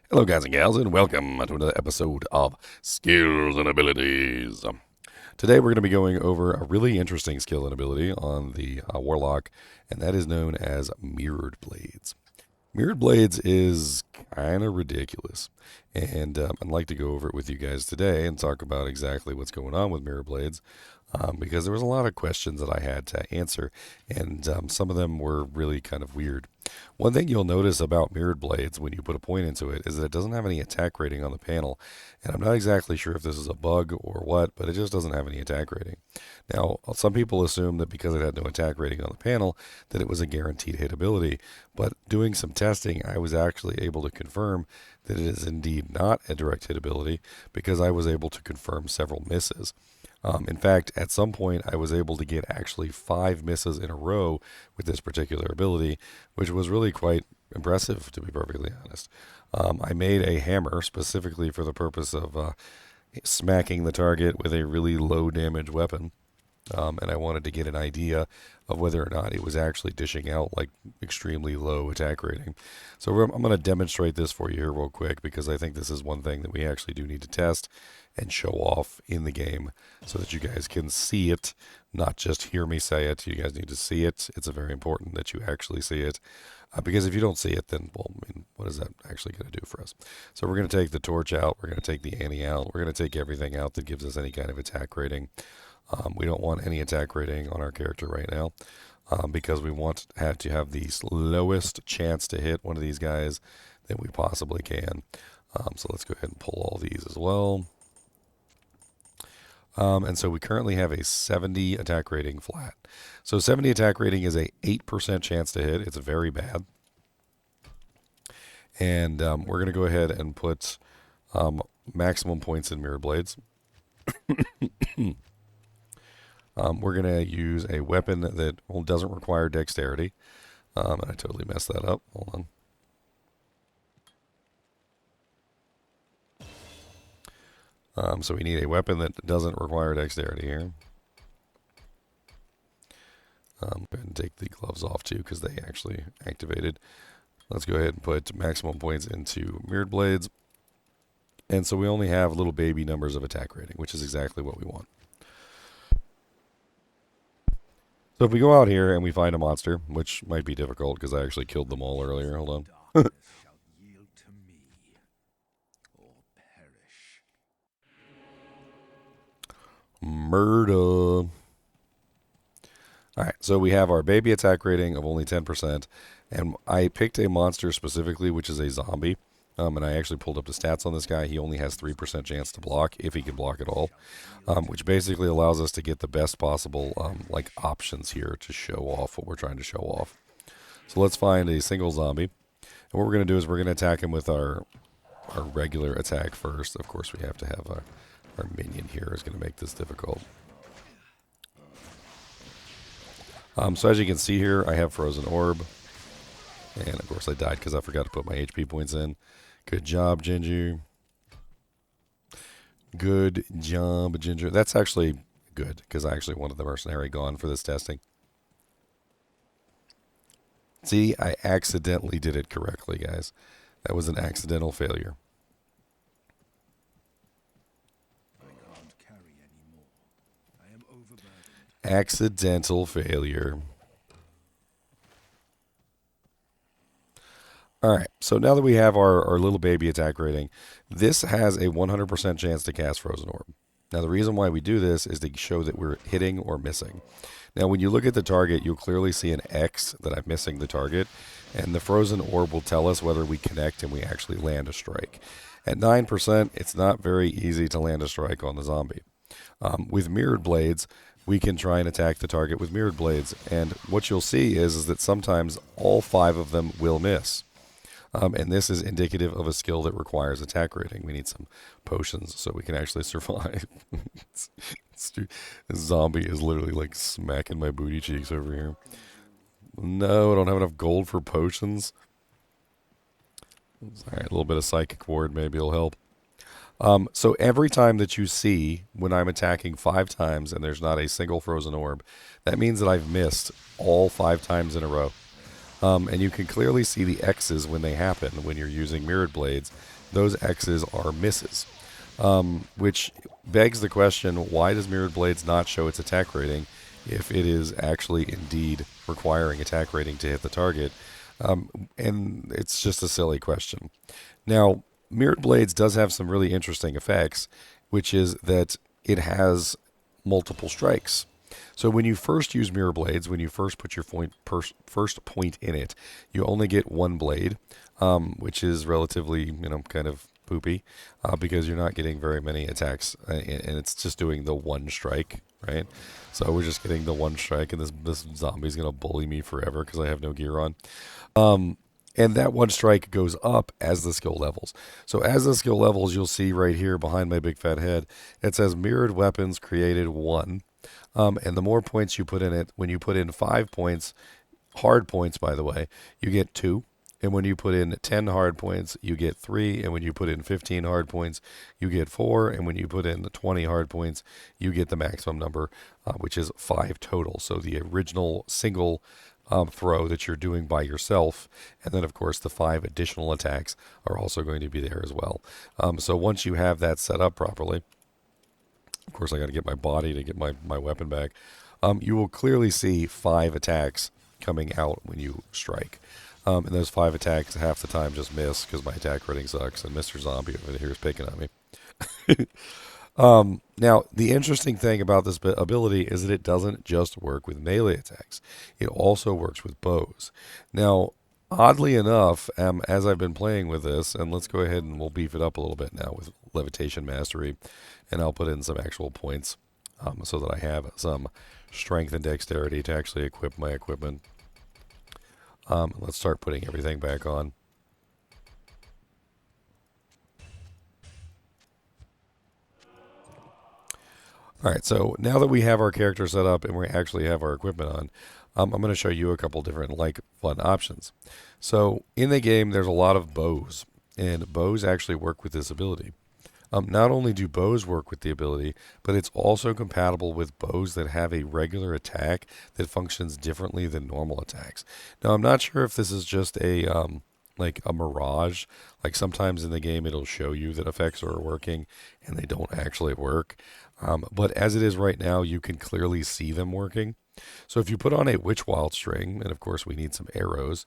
Hello, guys and gals, and welcome to another episode of Skills and Abilities. Today, we're going to be going over a really interesting skill and ability on the Warlock, and that is known as Mirrored Blades. Mirrored Blades is kind of ridiculous, and I'd like to go over it with you guys today and talk about exactly what's going on with Mirrored Blades, because there was a lot of questions that I had to answer, and some of them were really kind of weird. One thing you'll notice about Mirrored Blades when you put a point into it is that it doesn't have any attack rating on the panel, and I'm not exactly sure if this is a bug or what, but it just doesn't have any attack rating. Now, some people assume that because it had no attack rating on the panel, that it was a guaranteed hit ability, but doing some testing, I was actually able to confirm that it is indeed not a direct hit ability because I was able to confirm several misses. In fact, at some point, I was able to get actually 5 misses in a row with this particular ability, which was really quite impressive, to be perfectly honest. I made a hammer specifically for the purpose of smacking the target with a really low damage weapon. And I wanted to get an idea of whether or not it was actually dishing out like extremely low attack rating. So I'm going to demonstrate this for you here real quick because I think this is one thing that we actually do need to test and show off in the game so that you guys can see it, not just hear me say it. You guys need to see it. It's very important that you actually see it. Because if you don't see it, then, well, I mean, what is that actually going to do for us? So we're going to take the torch out. We're going to take the Annie out. We're going to take everything out that gives us any kind of attack rating. We don't want any attack rating on our character right now because we want to have the lowest chance to hit one of these guys that we possibly can. So let's go ahead and pull all these as well. And so we currently have a 70 attack rating flat. So 70 attack rating is a 8% chance to hit. It's very bad. And we're going to go ahead and put maximum points in Mirror Blades. We're going to use a weapon that doesn't require dexterity. And I totally messed that up. Hold on. So we need a weapon that doesn't require dexterity here. Go ahead and take the gloves off too because they actually activated. Let's go ahead and put maximum points into Mirrored Blades. And so we only have little baby numbers of attack rating, which is exactly what we want. So if we go out here and we find a monster, which might be difficult because I actually killed them all earlier. Hold on. Murder. Alright, so we have our baby attack rating of only 10%, and I picked a monster specifically, which is a zombie, and I actually pulled up the stats on this guy. He only has 3% chance to block, if he can block at all, which basically allows us to get the best possible like options here to show off what we're trying to show off. So let's find a single zombie, and what we're going to do is we're going to attack him with our regular attack first. Of course, we have to have our minion here is going to make this difficult. So as you can see here, I have Frozen Orb. And of course I died because I forgot to put my HP points in. Good job, Ginger. Good job, Ginger. That's actually good because I actually wanted the mercenary gone for this testing. See, I accidentally did it correctly, guys. That was an accidental failure. Accidental failure. Alright, so now that we have our little baby attack rating, this has a 100% chance to cast Frozen Orb. Now the reason why we do this is to show that we're hitting or missing. Now when you look at the target, you'll clearly see an X that I'm missing the target, and the Frozen Orb will tell us whether we connect and we actually land a strike. At 9%, it's not very easy to land a strike on the zombie. With Mirrored Blades, we can try and attack the target with Mirrored Blades, and what you'll see is that sometimes all 5 of them will miss. And this is indicative of a skill that requires attack rating. We need some potions so we can actually survive. This zombie is literally like smacking my booty cheeks over here. No, I don't have enough gold for potions. Alright, a little bit of psychic ward maybe will help. So every time that you see when I'm attacking 5 times and there's not a single Frozen Orb, that means that I've missed all 5 times in a row. And you can clearly see the X's when they happen when you're using Mirrored Blades those X's are misses, which begs the question, why does Mirrored Blades not show its attack rating if it is actually indeed requiring attack rating to hit the target? And it's just a silly question. Now, Mirrored Blades does have some really interesting effects, which is that it has multiple strikes. So when you first use Mirror Blades, when you first put your first point in it, you only get one blade, which is relatively, kind of poopy, because you're not getting very many attacks, and it's just doing the one strike, right? So we're just getting the one strike, and this zombie's gonna bully me forever because I have no gear on. And that one strike goes up as the skill levels. So as the skill levels, you'll see right here behind my big fat head, it says mirrored weapons created 1. And the more points you put in it, when you put in 5 points, hard points, by the way, you get 2. And when you put in 10 hard points, you get 3. And when you put in 15 hard points, you get 4. And when you put in 20 hard points, you get the maximum number, which is 5 total. So the original single throw that you're doing by yourself, and then of course the 5 additional attacks are also going to be there as well. So once you have that set up properly, of course I got to get my body to get my weapon back, you will clearly see 5 attacks coming out when you strike. And those 5 attacks half the time just miss because my attack rating sucks, and Mr. Zombie over here is picking on me. Now, the interesting thing about this ability is that it doesn't just work with melee attacks. It also works with bows. Now, oddly enough, as I've been playing with this, and let's go ahead and we'll beef it up a little bit now with Levitation Mastery, and I'll put in some actual points so that I have some strength and dexterity to actually equip my equipment. Let's start putting everything back on. Alright, so now that we have our character set up and we actually have our equipment on, I'm going to show you a couple different fun options. So in the game there's a lot of bows, and bows actually work with this ability. Not only do bows work with the ability, but it's also compatible with bows that have a regular attack that functions differently than normal attacks. Now I'm not sure if this is just a like a mirage. Like sometimes in the game it'll show you that effects are working and they don't actually work. But as it is right now, you can clearly see them working. So if you put on a Witch Wild string, and of course we need some arrows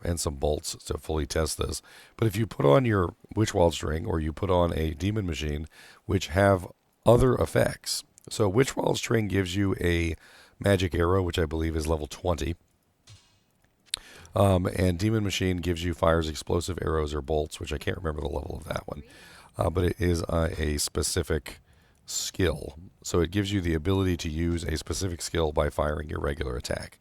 and some bolts to fully test this, but if you put on your Witch Wild string or you put on a Demon Machine, which have other effects. So Witch Wild string gives you a magic arrow, which I believe is level 20. And Demon Machine gives you fires explosive arrows or bolts, which I can't remember the level of that one. But it is a specific skill. So it gives you the ability to use a specific skill by firing your regular attack.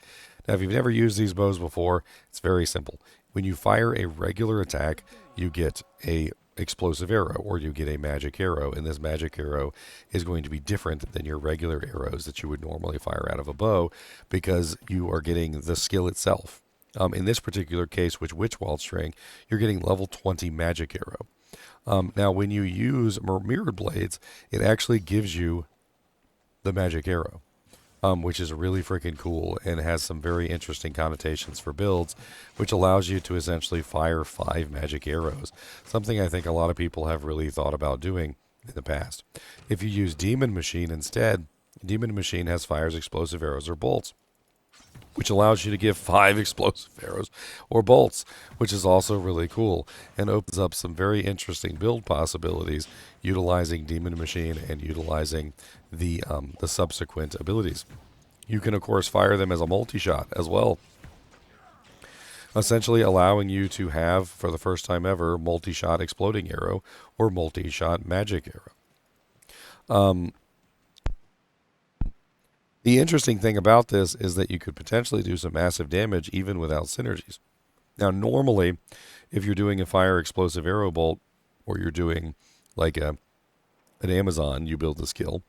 Now, if you've never used these bows before, it's very simple. When you fire a regular attack, you get a explosive arrow or you get a magic arrow, and this magic arrow is going to be different than your regular arrows that you would normally fire out of a bow because you are getting the skill itself. In this particular case, with Witch Wild String, you're getting level 20 magic arrow. Now, when you use Mirrored Blades, it actually gives you the magic arrow, which is really freaking cool and has some very interesting connotations for builds, which allows you to essentially fire 5 magic arrows, something I think a lot of people have really thought about doing in the past. If you use Demon Machine instead, Demon Machine has fires explosive arrows or bolts, which allows you to give 5 explosive arrows or bolts, which is also really cool and opens up some very interesting build possibilities utilizing Demon Machine and utilizing the subsequent abilities. You can, of course, fire them as a multi-shot as well, essentially allowing you to have, for the first time ever, multi-shot exploding arrow or multi-shot magic arrow. The interesting thing about this is that you could potentially do some massive damage even without synergies. Now, normally, if you're doing a fire explosive arrow bolt, or you're doing like an Amazon, you build the skill.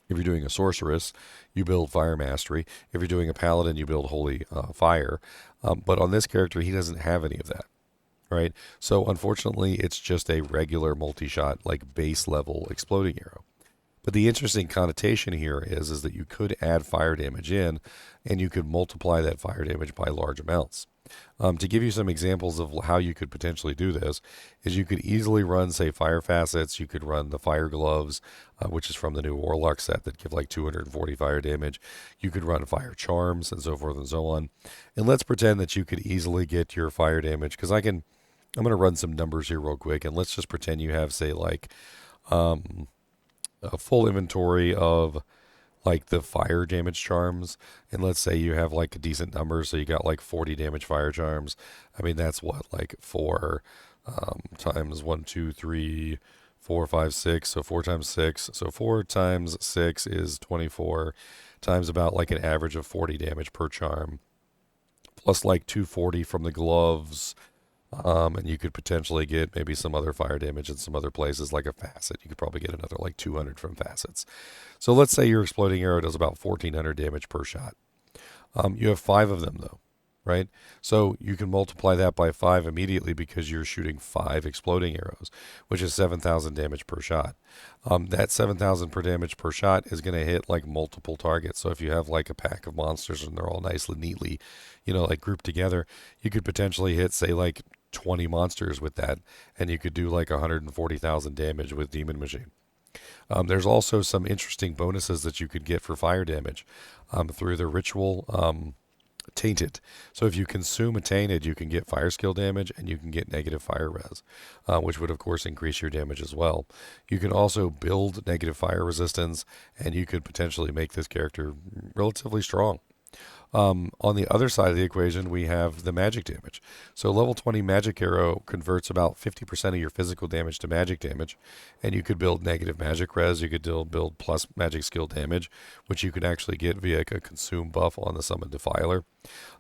If you're doing a sorceress, you build fire mastery. If you're doing a paladin, you build holy fire. But on this character, he doesn't have any of that, right? So unfortunately, it's just a regular multi-shot, like base level exploding arrow. But the interesting connotation here is that you could add fire damage in, and you could multiply that fire damage by large amounts. To give you some examples of how you could potentially do this, is you could easily run, say, fire facets. You could run the fire gloves, which is from the new Warlock set that give like 240 fire damage. You could run fire charms and so forth and so on. And let's pretend that you could easily get your fire damage, because I'm going to run some numbers here real quick, and let's just pretend you have, say, like a full inventory of like the fire damage charms, and let's say you have like a decent number, so you got like 40 damage fire charms. I mean, that's what, like 4 times 1, 2, 3, 4, 5, 6, so 4 times 6, so 4 times 6 is 24, times about like an average of 40 damage per charm, plus like 240 from the gloves. And you could potentially get maybe some other fire damage in some other places, like a facet. You could probably get another like 200 from facets. So let's say your exploding arrow does about 1400 damage per shot. You have 5 of them though, right? So you can multiply that by 5 immediately, because you're shooting 5 exploding arrows, which is 7,000 damage per shot. That 7,000 per damage per shot is going to hit like multiple targets. So if you have like a pack of monsters and they're all nicely, neatly, like grouped together, you could potentially hit, say, like 20 monsters with that, and you could do like 140,000 damage with Demon Machine. There's also some interesting bonuses that you could get for fire damage through the ritual Tainted. So if you consume a Tainted, you can get fire skill damage, and you can get negative fire res, which would of course increase your damage as well. You can also build negative fire resistance, and you could potentially make this character relatively strong. On the other side of the equation, we have the magic damage. So level 20 magic arrow converts about 50% of your physical damage to magic damage, and you could build negative magic res. You could build plus magic skill damage, which you could actually get via a consume buff on the Summon Defiler.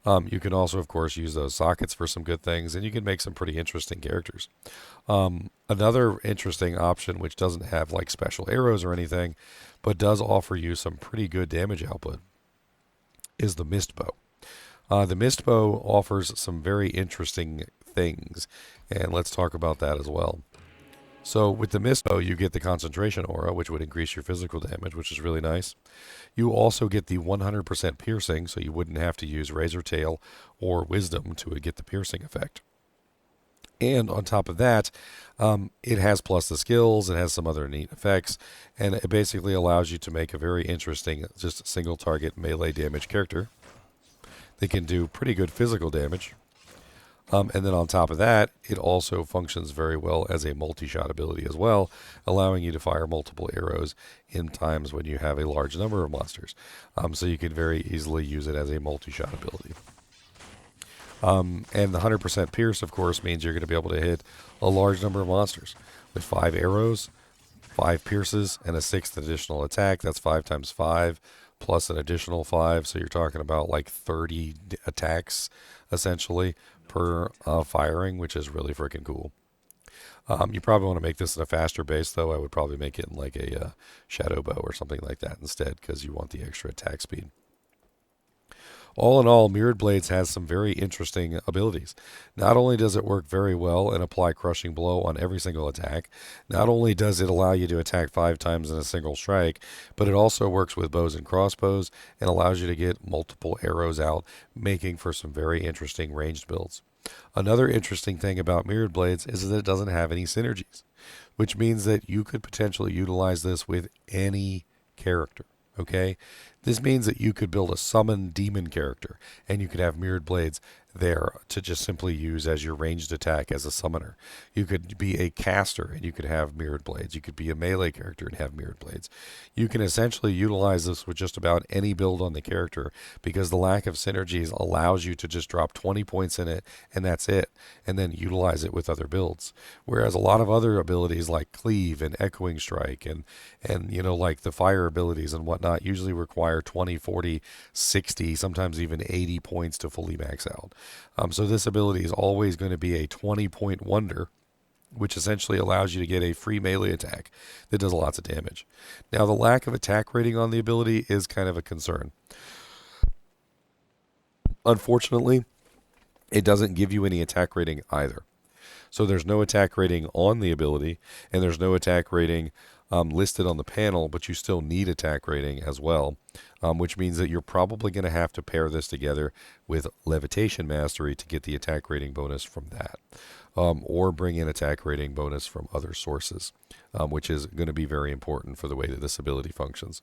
You can also, of course, use those sockets for some good things, and you can make some pretty interesting characters. Another interesting option, which doesn't have like special arrows or anything, but does offer you some pretty good damage output, is the Mist Bow. The Mist Bow offers some very interesting things, and let's talk about that as well. So with the Mist Bow, you get the concentration aura, which would increase your physical damage, which is really nice. You also get the 100% piercing, so you wouldn't have to use Razor Tail or Wisdom to get the piercing effect. And on top of that, it has plus the skills, it has some other neat effects, and it basically allows you to make a very interesting, just single target melee damage character. They can do pretty good physical damage. And then on top of that, it also functions very well as a multi-shot ability as well, allowing you to fire multiple arrows in times when you have a large number of monsters. So you can very easily use it as a multi-shot ability. And the 100% pierce, of course, means you're going to be able to hit a large number of monsters with 5 arrows, 5 pierces, and a 6th additional attack. That's 5 times 5 plus an additional 5. So you're talking about like 30 attacks essentially per firing, which is really freaking cool. You probably want to make this in a faster base, though. I would probably make it in like a shadow bow or something like that instead, because you want the extra attack speed. All in all, Mirrored Blades has some very interesting abilities. Not only does it work very well and apply Crushing Blow on every single attack, not only does it allow you to attack 5 times in a single strike, but it also works with bows and crossbows and allows you to get multiple arrows out, making for some very interesting ranged builds. Another interesting thing about Mirrored Blades is that it doesn't have any synergies, which means that you could potentially utilize this with any character. Okay, this means that you could build a summon demon character, and you could have Mirrored Blades there to just simply use as your ranged attack as a summoner. You could be a caster, and you could have Mirrored Blades. You could be a melee character and have Mirrored Blades. You can essentially utilize this with just about any build on the character, because the lack of synergies allows you to just drop 20 points in it, and that's it, and then utilize it with other builds. Whereas a lot of other abilities like Cleave and Echoing Strike and like the fire abilities and whatnot usually require 20, 40, 60, sometimes even 80 points to fully max out. So this ability is always going to be a 20-point wonder, which essentially allows you to get a free melee attack that does lots of damage. Now, the lack of attack rating on the ability is kind of a concern. Unfortunately, it doesn't give you any attack rating either. So there's no attack rating on the ability, and there's no attack rating listed on the panel, but you still need attack rating as well, which means that you're probably going to have to pair this together with Levitation Mastery to get the attack rating bonus from that, or bring in attack rating bonus from other sources, which is going to be very important for the way that this ability functions.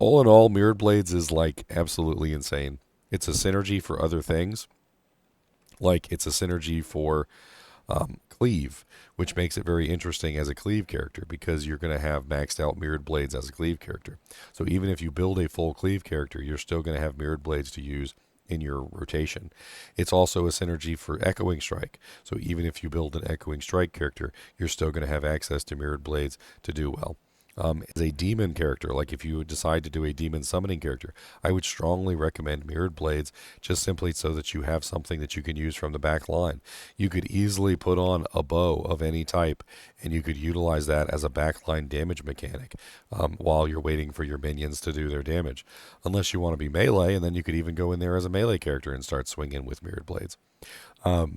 All in all, Mirrored Blades is like absolutely insane. It's a synergy for other things. Like it's a synergy for Cleave, which makes it very interesting as a Cleave character because you're going to have maxed out Mirrored Blades as a Cleave character. So even if you build a full Cleave character, you're still going to have Mirrored Blades to use in your rotation. It's also a synergy for Echoing Strike. So even if you build an Echoing Strike character, you're still going to have access to Mirrored Blades to do well. As a demon character, like if you decide to do a demon summoning character, I would strongly recommend Mirrored Blades just simply so that you have something that you can use from the back line. You could easily put on a bow of any type, and you could utilize that as a backline damage mechanic while you're waiting for your minions to do their damage. Unless you want to be melee, and then you could even go in there as a melee character and start swinging with Mirrored Blades.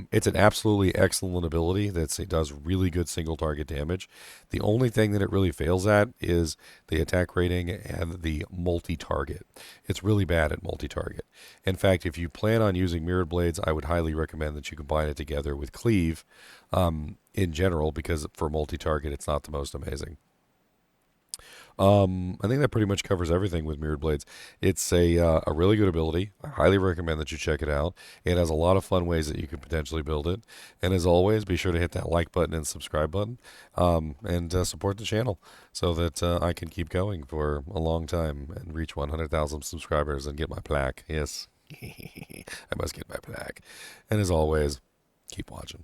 It's an absolutely excellent ability it does really good single target damage. The only thing that it really fails at is the attack rating and the multi-target. It's really bad at multi-target. In fact, if you plan on using Mirrored Blades, I would highly recommend that you combine it together with Cleave in general, because for multi-target, it's not the most amazing. I think that pretty much covers everything with Mirrored Blades. It's a really good ability. I highly recommend that you check it out. It has a lot of fun ways that you can potentially build it. And as always, be sure to hit that like button and subscribe button, and support the channel so that I can keep going for a long time and reach 100,000 subscribers and get my plaque. Yes, I must get my plaque. And as always, keep watching.